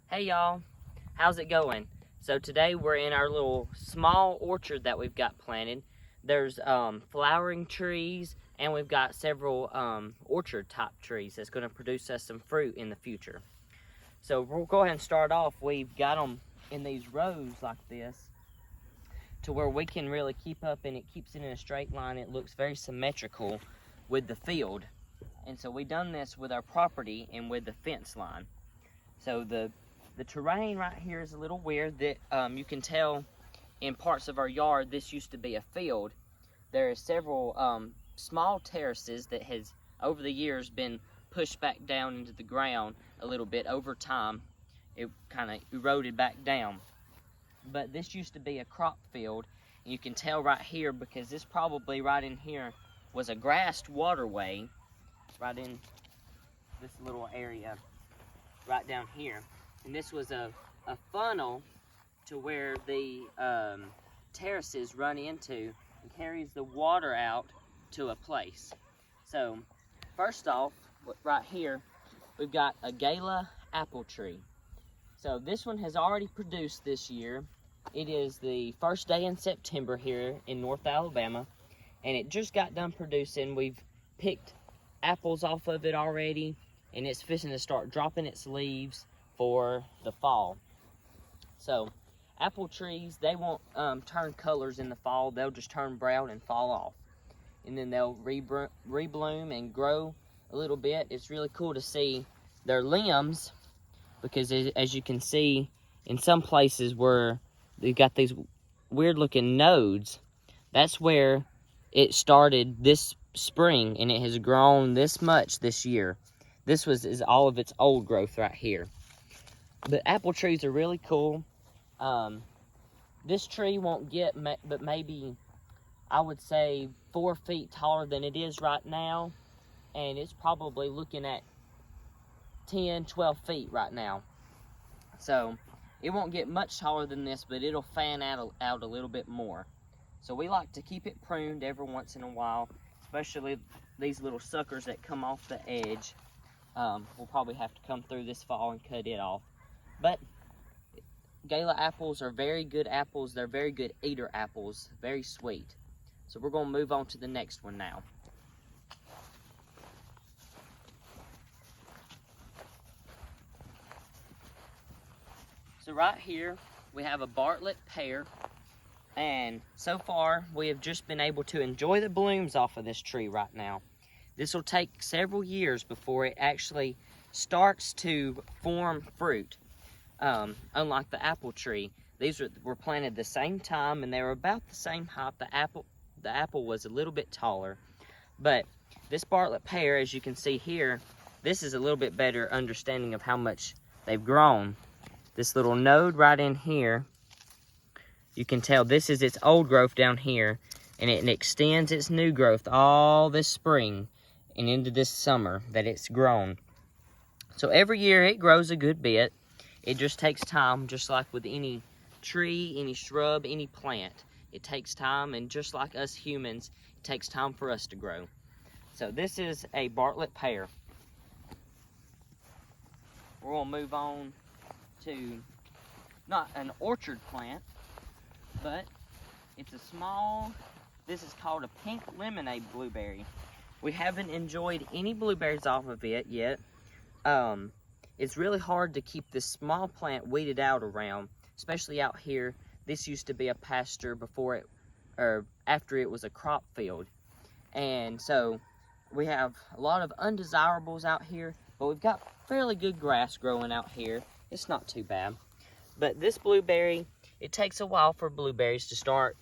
Hey y'all, how's it going? So today we're in our little small orchard that we've got planted. There's flowering trees, and we've got several orchard type trees that's going to produce us some fruit in the future. So we'll go ahead and start off. We've got them in these rows like this to where we can really keep up, and it keeps it in a straight line. It looks very symmetrical with the field. And so we've done this with our property and with the fence line. So the terrain right here is a little weird. That you can tell in parts of our yard this used to be a field. There are several small terraces that has over the years been pushed back down into the ground a little bit over time. It kind of eroded back down. But this used to be a crop field, and you can tell right here because this probably right in here was a grassed waterway right in this little area right down here. And this was a funnel to where the terraces run into and carries the water out to a place. So first off, right here, we've got a Gala Apple tree. So this one has already produced this year. It is the first day in September here in North Alabama, and it just got done producing. We've picked apples off of it already, and it's fixing to start dropping its leaves for the fall. So apple trees, they won't turn colors in the fall. They'll just turn brown and fall off, and then they'll rebloom and grow a little bit. It's really cool to see their limbs, because as you can see in some places where they've got these weird looking nodes, that's where it started this spring, and it has grown this much this year. This is all of its old growth right here. But apple trees are really cool. This tree won't get but maybe, I would say, 4 feet taller than it is right now. And it's probably looking at 10, 12 feet right now. So it won't get much taller than this, but it'll fan out a little bit more. So we like to keep it pruned every once in a while, especially these little suckers that come off the edge. We'll probably have to come through this fall and cut it off. But Gala apples are very good apples. They're very good eater apples, very sweet. So we're going to move on to the next one now. So right here we have a Bartlett Pear, and so far we have just been able to enjoy the blooms off of this tree right now. This will take several years before it actually starts to form fruit. Unlike the apple tree, these were planted the same time, and they were about the same height. The apple was a little bit taller, but this Bartlett Pear, as you can see here, this is a little bit better understanding of how much they've grown. This little node right in here, you can tell this is its old growth down here, and it extends its new growth all this spring and into this summer that it's grown. So every year it grows a good bit. It just takes time, just like with any tree, any shrub, any plant. It takes time, and just like us humans, it takes time for us to grow. So this is a Bartlett Pear. We're going to move on to not an orchard plant, but it's a small, this is called a pink lemonade blueberry. We haven't enjoyed any blueberries off of it yet. It's really hard to keep this small plant weeded out around, especially out here. This used to be a pasture before it, or after it was a crop field. And so we have a lot of undesirables out here, but we've got fairly good grass growing out here. It's not too bad. But this blueberry, it takes a while for blueberries to start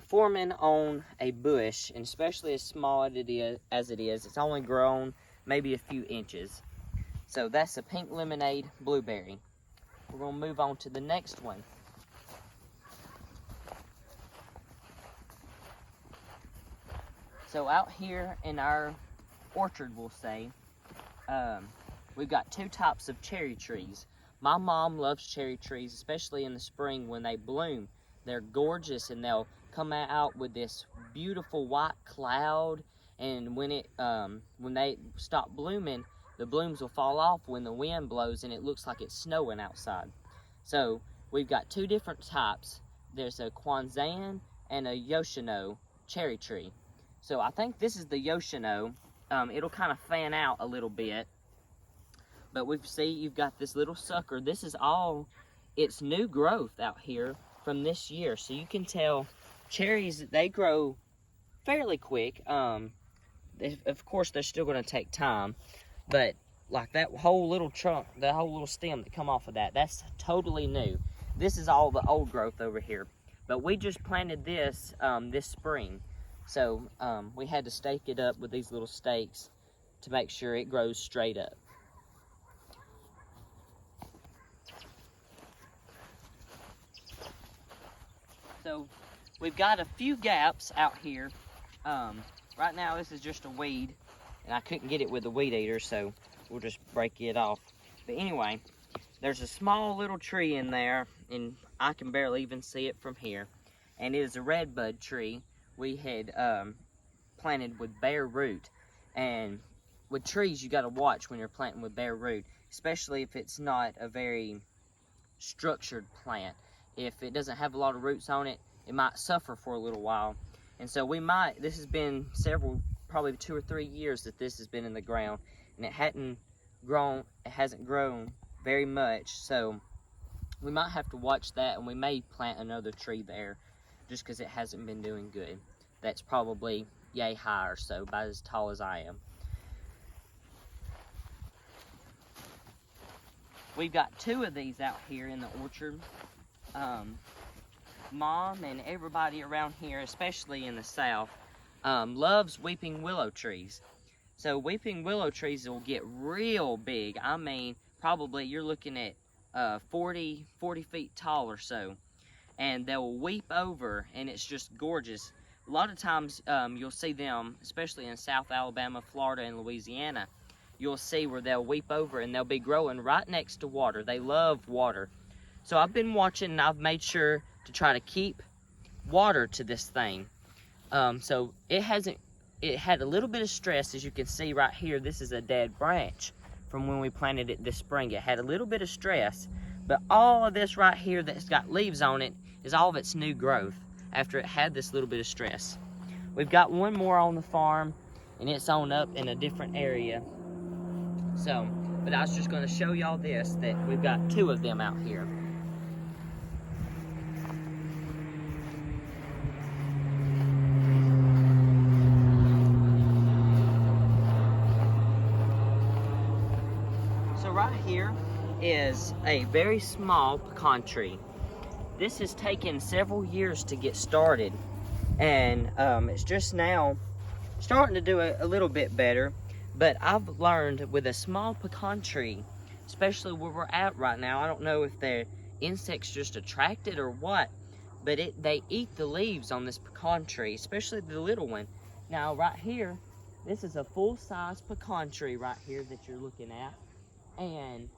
forming on a bush, and especially as small as it is, it's only grown maybe a few inches. So that's a pink lemonade blueberry. We're going to move on to the next one. So out here in our orchard, we'll say, we've got 2 types of cherry trees. My mom loves cherry trees, especially in the spring when they bloom. They're gorgeous, and they'll come out with this beautiful white cloud, and when they stop blooming, the blooms will fall off when the wind blows and it looks like it's snowing outside. So we've got two different types. There's a Kwanzan and a Yoshino cherry tree. So I think this is the Yoshino. It'll kind of fan out a little bit. But we see you've got this little sucker. This is all its new growth out here from this year. So you can tell cherries, they grow fairly quick. Of course, they're still going to take time. But like that whole little trunk, that whole little stem that come off of that, that's totally new. This is all the old growth over here. But we just planted this this spring. So we had to stake it up with these little stakes to make sure it grows straight up. So we've got a few gaps out here. Right now this is just a weed, and I couldn't get it with the weed eater, so we'll just break it off. But anyway, there's a small little tree in there, and I can barely even see it from here. And it is a redbud tree we had planted with bare root. And with trees, you got to watch when you're planting with bare root, especially if it's not a very structured plant. If it doesn't have a lot of roots on it, it might suffer for a little while. And so this has been probably 2 or 3 years that this has been in the ground, and it hasn't grown very much. So we might have to watch that, and we may plant another tree there just because it hasn't been doing good. That's probably yay high or so, about as tall as I am. We've got 2 of these out here in the orchard. Mom and everybody around here, especially in the south, loves weeping willow trees. So weeping willow trees will get real big. I mean, probably you're looking at 40 feet tall or so. And they'll weep over, and it's just gorgeous. A lot of times you'll see them, especially in South Alabama, Florida, and Louisiana, you'll see where they'll weep over, and they'll be growing right next to water. They love water. So I've been watching, and I've made sure to try to keep water to this thing. So it had a little bit of stress, as you can see right here. This is a dead branch from when we planted it this spring. It had a little bit of stress, but all of this right here that's got leaves on it is all of its new growth after it had this little bit of stress. We've got one more on the farm, and it's on up in a different area. So, but I was just going to show y'all this, that we've got 2 of them out here. So right here is a very small pecan tree. This has taken several years to get started, and it's just now starting to do a little bit better. But I've learned with a small pecan tree, especially where we're at right now, I don't know if the insects just attracted or what, but they eat the leaves on this pecan tree, especially the little one. Now right here, this is a full-size pecan tree right here that you're looking at, and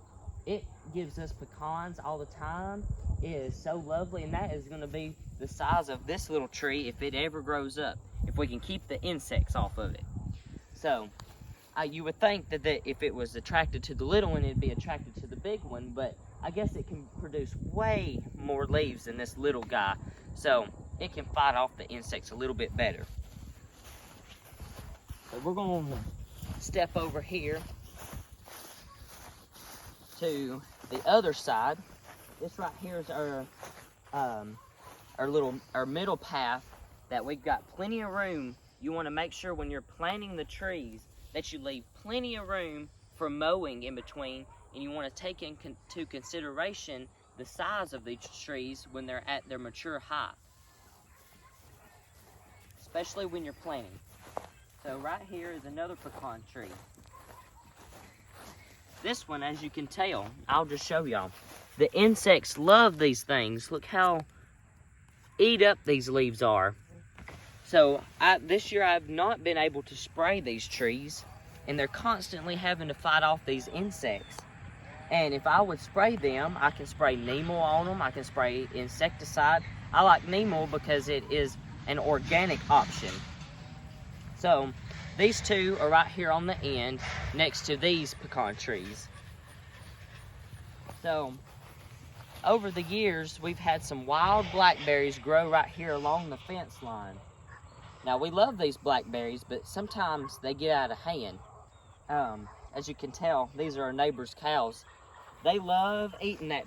it gives us pecans all the time. It is so lovely, and that is going to be the size of this little tree if it ever grows up, if we can keep the insects off of it. So you would think that if it was attracted to the little one, it'd be attracted to the big one, but I guess it can produce way more leaves than this little guy, so it can fight off the insects a little bit better. So we're going to step over here to the other side. This right here is our middle path that we've got plenty of room. You want to make sure when you're planting the trees that you leave plenty of room for mowing in between, and you want to take into consideration the size of these trees when they're at their mature height, especially when you're planting. So right here is another pecan tree. This one, as you can tell, I'll just show y'all. The insects love these things. Look how eat up these leaves are. So this year I've not been able to spray these trees, and they're constantly having to fight off these insects. And if I would spray them, I can spray Nemo on them, I can spray insecticide. I like Nemo because it is an organic option. So These two are right here on the end next to these pecan trees. So over the years, we've had some wild blackberries grow right here along the fence line. Now, we love these blackberries, but sometimes they get out of hand. As you can tell, these are our neighbor's cows. They love eating that.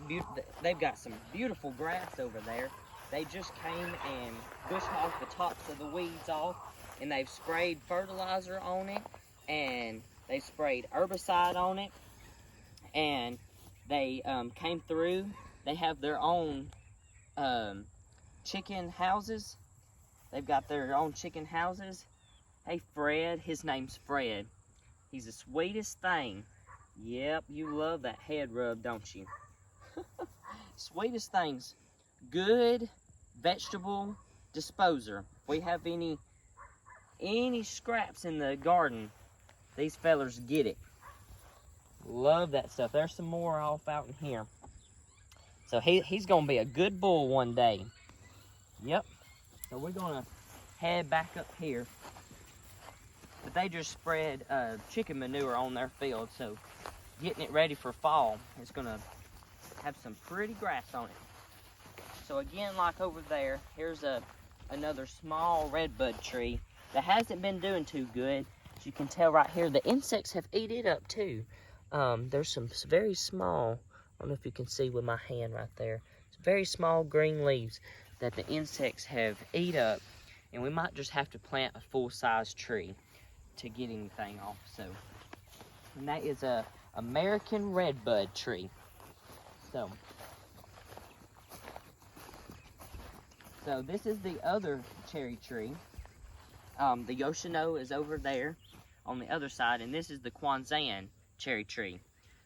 They've got some beautiful grass over there. They just came and bushed off the tops of the weeds off, and they've sprayed fertilizer on it, and they sprayed herbicide on it, and they came through. They have their own chicken houses. They've got their own chicken houses. Hey, Fred, his name's Fred. He's the sweetest thing. Yep, you love that head rub, don't you? Sweetest things. Good vegetable disposer. If we have any scraps in the garden, these fellers get it. Love that stuff. There's some more off out in here. So he's gonna be a good bull one day. Yep. So we're gonna head back up here. But they just spread chicken manure on their field, so getting it ready for fall, it's gonna have some pretty grass on it. So again, like over there, here's another small redbud tree that hasn't been doing too good. As you can tell right here, the insects have eaten it up too. There's some very small, I don't know if you can see with my hand right there, some very small green leaves that the insects have eat up, and we might just have to plant a full-size tree to get anything off. So, and that is a American redbud tree. So this is the other cherry tree. The Yoshino is over there on the other side, and this is the Kwanzan cherry tree.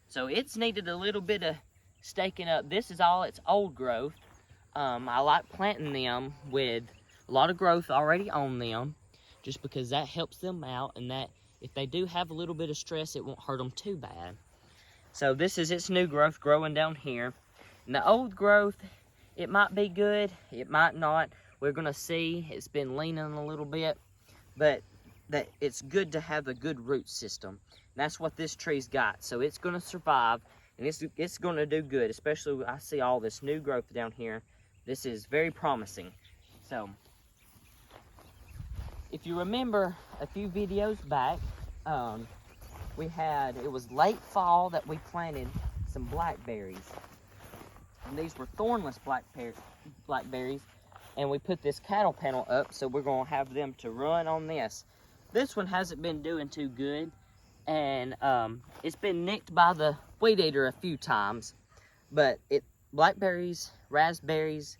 So it's needed a little bit of staking up. This is all its old growth. I like planting them with a lot of growth already on them, just because that helps them out, and that if they do have a little bit of stress, it won't hurt them too bad. So this is its new growth growing down here. And the old growth, it might be good, it might not. We're gonna see. It's been leaning a little bit, but that it's good to have a good root system. And that's what this tree's got. So it's gonna survive, and it's gonna do good, especially when I see all this new growth down here. This is very promising. So if you remember a few videos back, it was late fall that we planted some blackberries. And these were thornless blackberries, and we put this cattle panel up, so we're gonna have them to run on this. This one hasn't been doing too good, and it's been nicked by the weed eater a few times, but blackberries, raspberries,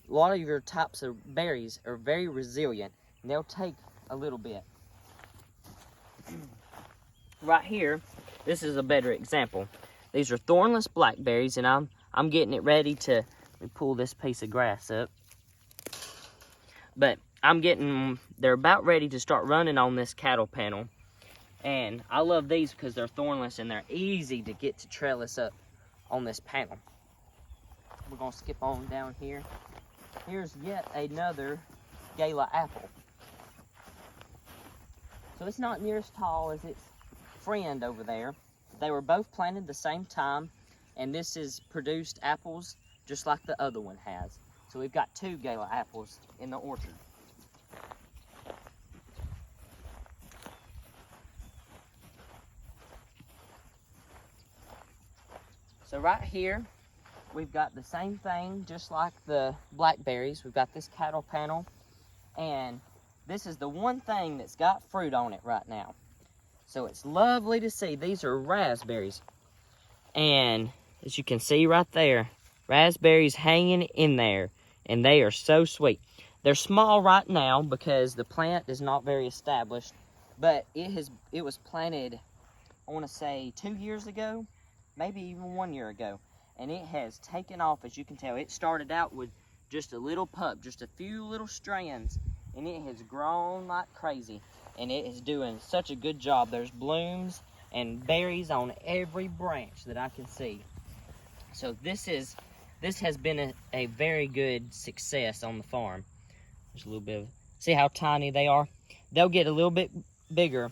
a lot of your types of berries are very resilient, and they'll take a little bit. Right here, this is a better example. These are thornless blackberries, and I'm getting it ready to, let me pull this piece of grass up. But they're about ready to start running on this cattle panel. And I love these because they're thornless and they're easy to get to trellis up on this panel. We're gonna skip on down here. Here's yet another Gala Apple. So it's not near as tall as its friend over there. They were both planted the same time, and this has produced apples just like the other one has. So we've got two Gala apples in the orchard. So right here, we've got the same thing, just like the blackberries. We've got this cattle panel, and this is the one thing that's got fruit on it right now. So it's lovely to see. These are raspberries. And as you can see right there, raspberries hanging in there, and they are so sweet. They're small right now because the plant is not very established, but it was planted, I want to say 2 years ago, maybe even 1 year ago, and it has taken off. As you can tell, it started out with just a little pup, just a few little strands, and it has grown like crazy, and it is doing such a good job. There's blooms and berries on every branch that I can see. So this has been a very good success on the farm. There's a little bit of, see how tiny they are? They'll get a little bit bigger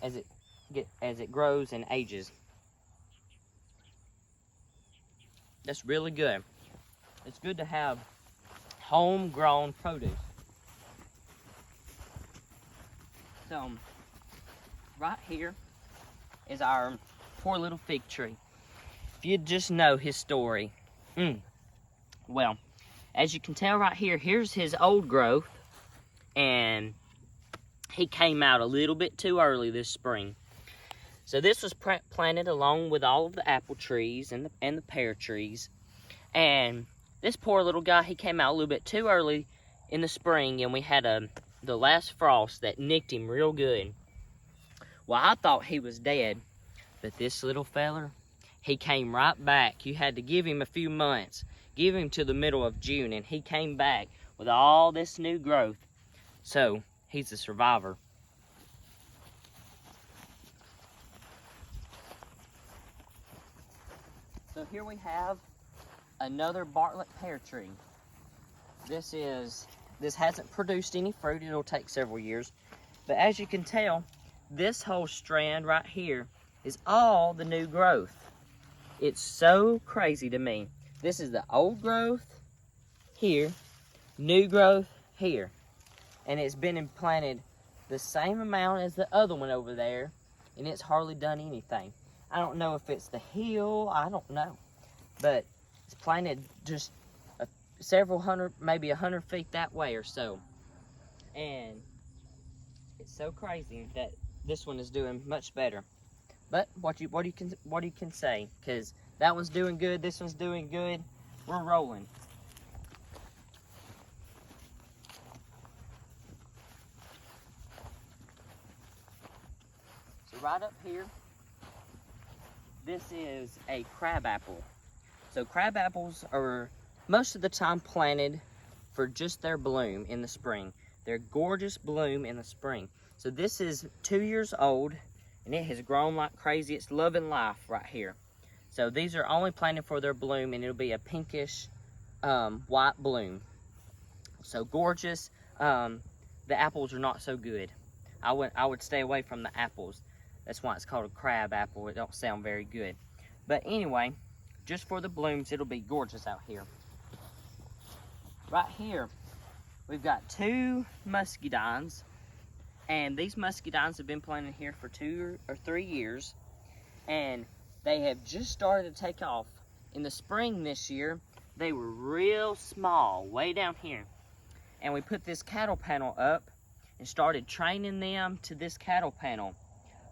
as it grows and ages. That's really good. It's good to have homegrown produce. So, right here is our poor little fig tree. If you'd just know his story. Well, as you can tell right here, here's his old growth. And he came out a little bit too early this spring. So this was planted along with all of the apple trees and the pear trees. And this poor little guy, he came out a little bit too early in the spring, and we had the last frost that nicked him real good. Well, I thought he was dead, but this little feller, he came right back. You had to give him a few months, give him to the middle of June, and he came back with all this new growth. So, he's a survivor. So here we have another Bartlett pear tree. This hasn't produced any fruit. It'll take several years. But as you can tell, this whole strand right here is all the new growth. It's so crazy to me. This is the old growth here, new growth here. And it's been implanted the same amount as the other one over there, and it's hardly done anything. I don't know if it's the hill, I don't know. But it's planted just several hundred, maybe 100 feet that way or so. And it's so crazy that this one is doing much better. But what you can say, because that one's doing good, this one's doing good, we're rolling. So right up here, this is a crab apple. So crab apples are most of the time planted for just their bloom in the spring. Their gorgeous bloom in the spring. So this is 2 years old, and it has grown like crazy. It's loving life right here. So these are only planted for their bloom, and it'll be a pinkish white bloom. So gorgeous. The apples are not so good. I would stay away from the apples. That's why it's called a crab apple. It don't sound very good. But anyway, just for the blooms, it'll be gorgeous out here. Right here, we've got 2 Muscadines. And these Muscadines have been planted here for 2 or 3 years. And they have just started to take off. In the spring this year, they were real small, way down here. And we put this cattle panel up and started training them to this cattle panel.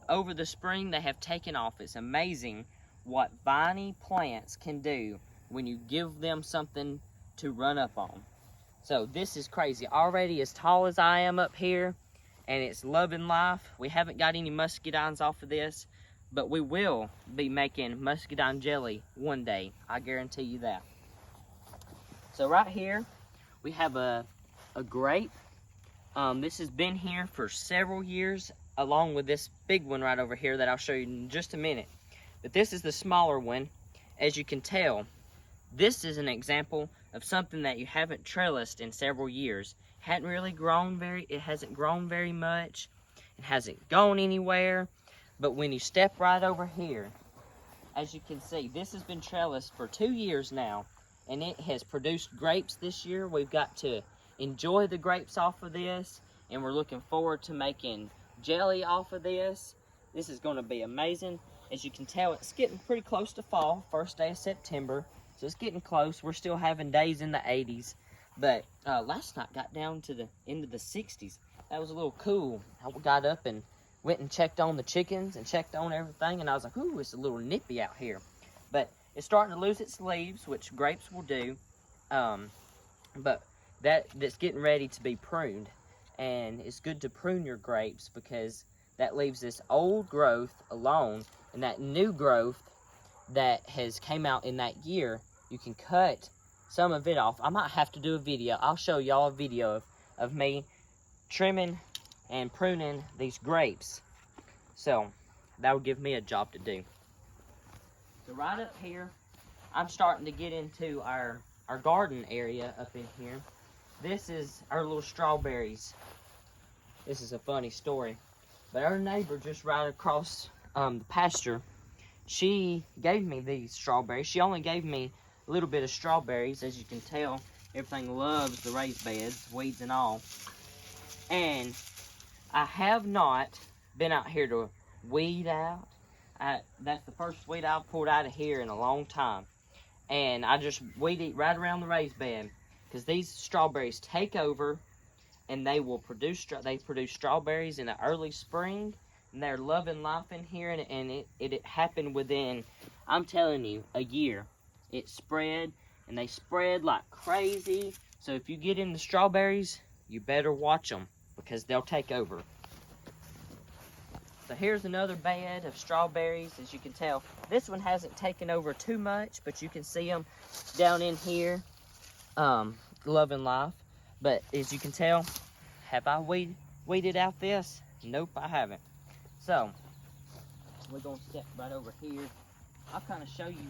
Over the spring, they have taken off. It's amazing what viney plants can do when you give them something to run up on. So this is crazy. Already as tall as I am up here, and it's loving life. We haven't got any muscadines off of this, but we will be making muscadine jelly one day. I guarantee you that. So right here, we have a grape. This has been here for several years, along with this big one right over here that I'll show you in just a minute. But this is the smaller one. As you can tell, this is an example of something that you haven't trellised in several years. It hasn't grown very much. It hasn't gone anywhere. But when you step right over here, as you can see, this has been trellised for 2 years now, and it has produced grapes this year. We've got to enjoy the grapes off of this, and we're looking forward to making jelly off of this. This is going to be amazing. As you can tell, it's getting pretty close to fall, first day of September, so it's getting close. We're still having days in the 80s, but last night got down to the end of the 60s. That was a little cool. I got up and went and checked on the chickens and checked on everything, and I was like, ooh, it's a little nippy out here. But it's starting to lose its leaves, which grapes will do, but that's getting ready to be pruned. And it's good to prune your grapes because that leaves this old growth alone, and that new growth that has came out in that year, you can cut some of it off. I might have to do a video. I'll show y'all a video of me trimming and pruning these grapes. So that will give me a job to do. So right up here, I'm starting to get into our garden area up in here. This is our little strawberries. this is a funny story. But our neighbor just right across the pasture, she gave me these strawberries. She only gave me a little bit of strawberries. As you can tell, everything loves the raised beds, weeds and all. And I have not been out here to weed out. That's the first weed I've pulled out of here in a long time. And I just weed eat right around the raised bed, because these strawberries take over, and they will produce strawberries in the early spring, and they're loving life in here. And it happened within, I'm telling you, a year. It spread, and they spread like crazy. So if you get in the strawberries, you better watch them, because they'll take over. So here's another bed of strawberries. As you can tell, this one hasn't taken over too much, but you can see them down in here, loving life. But as you can tell, have I weeded out this? Nope, I haven't. So we're gonna step right over here. I'll kind of show you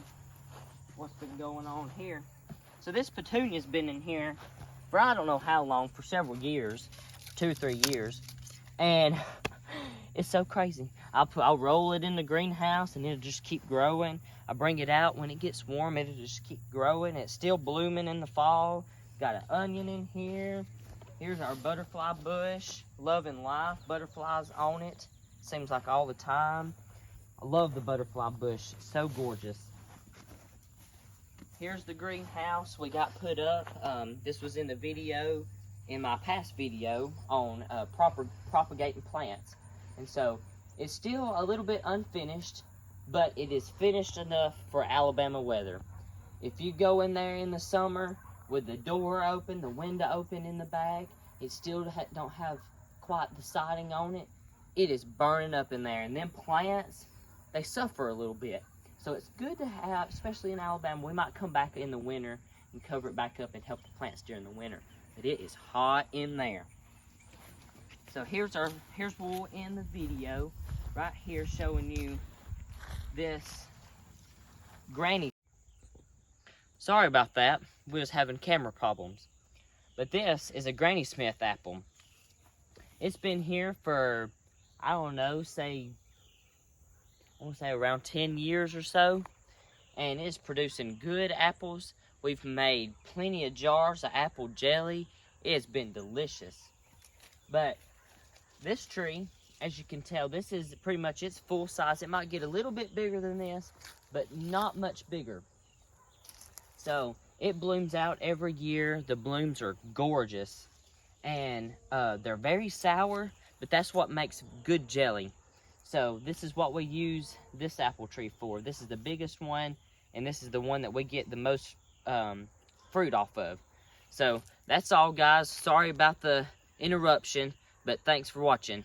what's been going on here. So this petunia's been in here for I don't know how long, for several years, 2 or 3 years, and it's so crazy. I'll roll it in the greenhouse and it'll just keep growing. I bring it out when it gets warm, it'll just keep growing. It's still blooming in the fall. Got an onion in here. Here's our butterfly bush, loving life. Butterflies on it, seems like all the time. I love the butterfly bush, it's so gorgeous. Here's the greenhouse we got put up. This was in the video, in my past video on propagating plants. And so it's still a little bit unfinished, but it is finished enough for Alabama weather. If you go in there in the summer with the door open, the window open in the back, it still don't have quite the siding on it. It is burning up in there. And then plants, they suffer a little bit. So it's good to have, especially in Alabama. We might come back in the winter and cover it back up and help the plants during the winter. But it is hot in there. So here's where we'll end the video, right here, showing you this granny. Sorry about that, we was having camera problems. But this is a Granny Smith apple. It's been here for, I don't know, I want to say around 10 years or so. And it's producing good apples. We've made plenty of jars of apple jelly. It's been delicious. But this tree, as you can tell, this is pretty much its full size. It might get a little bit bigger than this, but not much bigger. So it blooms out every year. The blooms are gorgeous, and they're very sour, but that's what makes good jelly. So this is what we use this apple tree for. This is the biggest one, and this is the one that we get the most fruit off of. So that's all, guys. Sorry about the interruption, but thanks for watching.